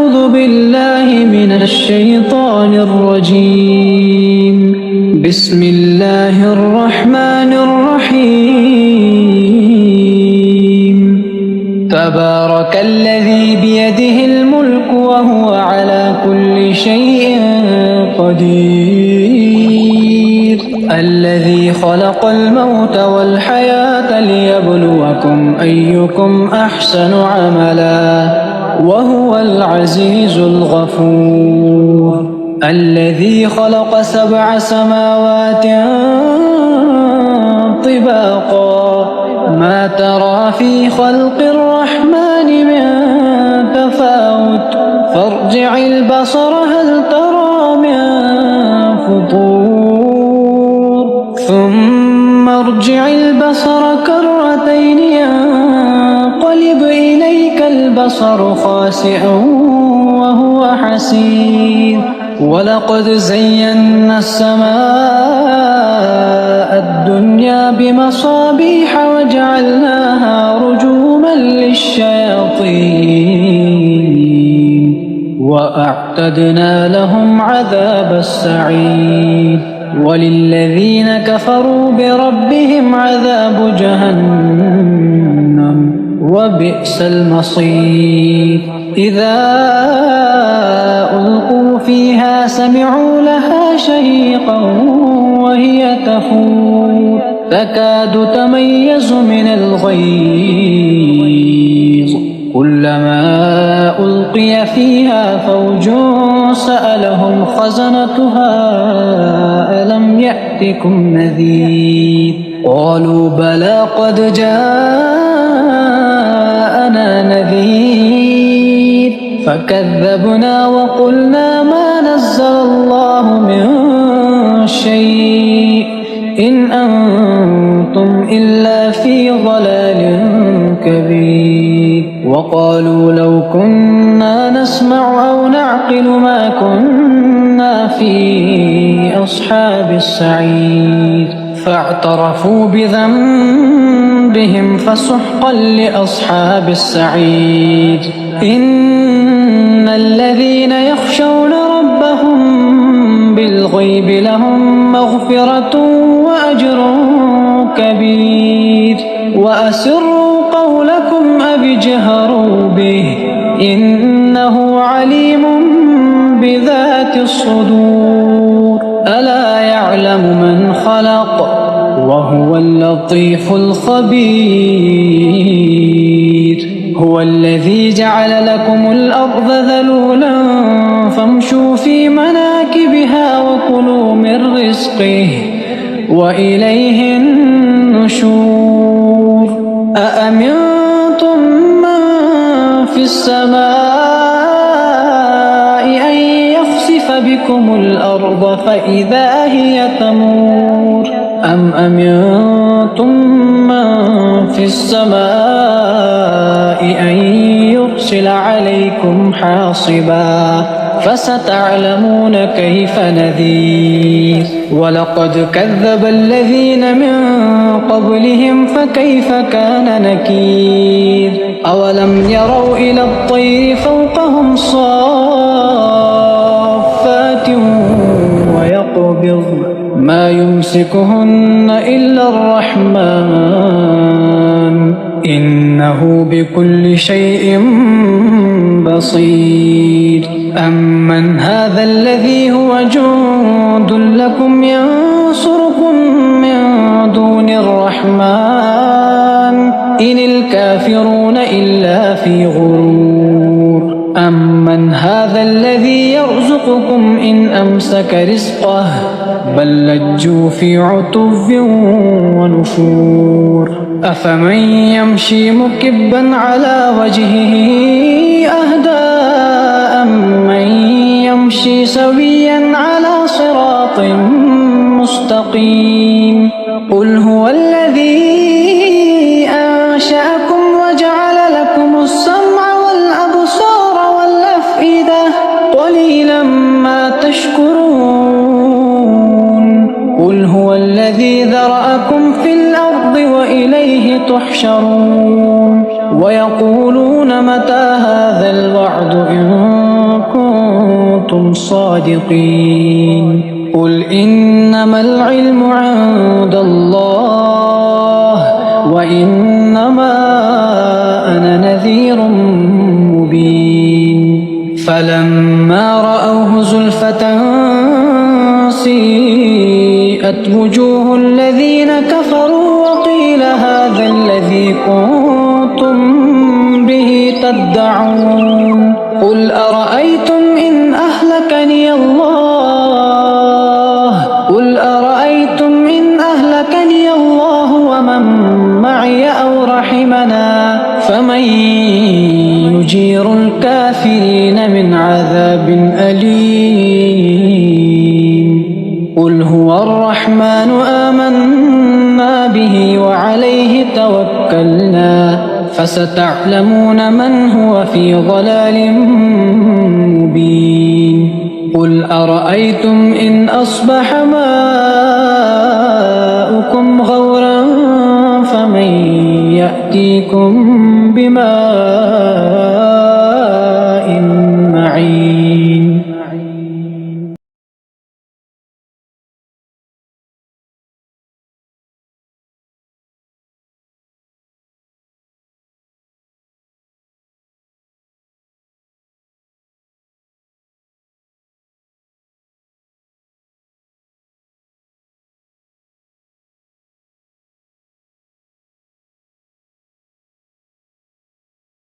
أعوذ بالله من الشيطان الرجيم. بسم الله الرحمن الرحيم. تبارك الذي بيده الملك وهو على كل شيء قدير. الذي خلق الموت والحياة ليبلوكم أيكم أحسن عملا وهو العزيز الغفور. الذي خلق 7 سماوات طباقا ما ترى في خلق الرحمن من تفاوت فارجع البصر هل ترى من فطور ثم ارجع البصر كرتين ينقلب إليك البصر خاسئا وهو حسير. ولقد زينا السماء الدنيا بمصابيح وجعلناها رجوما للشياطين وأعتدنا لهم عذاب السعير. وللذين كفروا بربهم عذاب جهنم وبئس المصير. إذا ألقوا فيها سمعوا لها شهيقا وهي تفور تكاد تميز من الغيظ كلما ألقي فيها فوج سألهم خزنتها ألم يأتكم نذير قالوا بلى قد جاءنا نذير فكذبنا وقلنا ما نزل الله من شيء إن أنتم إلا في ضلال كبير. وقالوا لو كنا نسمع أو نعقل ما كنا في أصحاب السعير فاعترفوا بذنبهم فسحقا لأصحاب السعير. إن الذين يخشون ربهم بالغيب لهم مغفرة وأجر كبير. وأسروا قولكم أو اجهروا به إنه عليم بذات الصدور. ألا يعلم من خلق وهو اللطيف الخبير. هو الذي جعل لكم الأرض ذلولا فامشوا في مناكبها وكلوا من رزقه وإليه النشور. أأمنتم من في السماء أن يخسف بكم الأرض فإذا هي تمور أم أمنتم من في السماء أن يرسل عليكم حاصبا فستعلمون كيف نذير. ولقد كذب الذين من قبلهم فكيف كان نكير. أولم يروا إلى الطير فوقهم صافات ويقبض ما يمسكهن إلا الرحمن إنه بكل شيء بصير. أمن هذا الذي هو جند لكم ينصركم من دون الرحمن إن الكافرون إلا في غرور. أمن هذا الذي يرزقكم إن أمسك رزقه بل لجوا في عتو ونفور. أفمن يمشي مكبا على وجهه أهدى أمن يمشي سويا على صراط مستقيم. قل هو الذي أنشأكم وجعل لكم السمع والأبصار والأفئدة قليلا ما تشكرون. قل هو الذي ذرأكم في الأرض وإليه تحشرون. ويقولون متى هذا الوعد إن كنتم صادقين قل إنما العلم عند الله وإنما أنا نذير مبين فلما رأوه زلفة سيئت وجوه الذين كفروا وقيل هذا الذي كنتم به تدعون قل أرأيتم إن أهلكني الله ومن معي أو رحمنا فمن يجير الكافرين من عذاب أليم قل هو الرحمن آمنا به وعليه توكلنا فستعلمون من هو في ضلال مبين قل أرأيتم إن أصبح ماؤكم غورا فمن يأتيكم بماء معين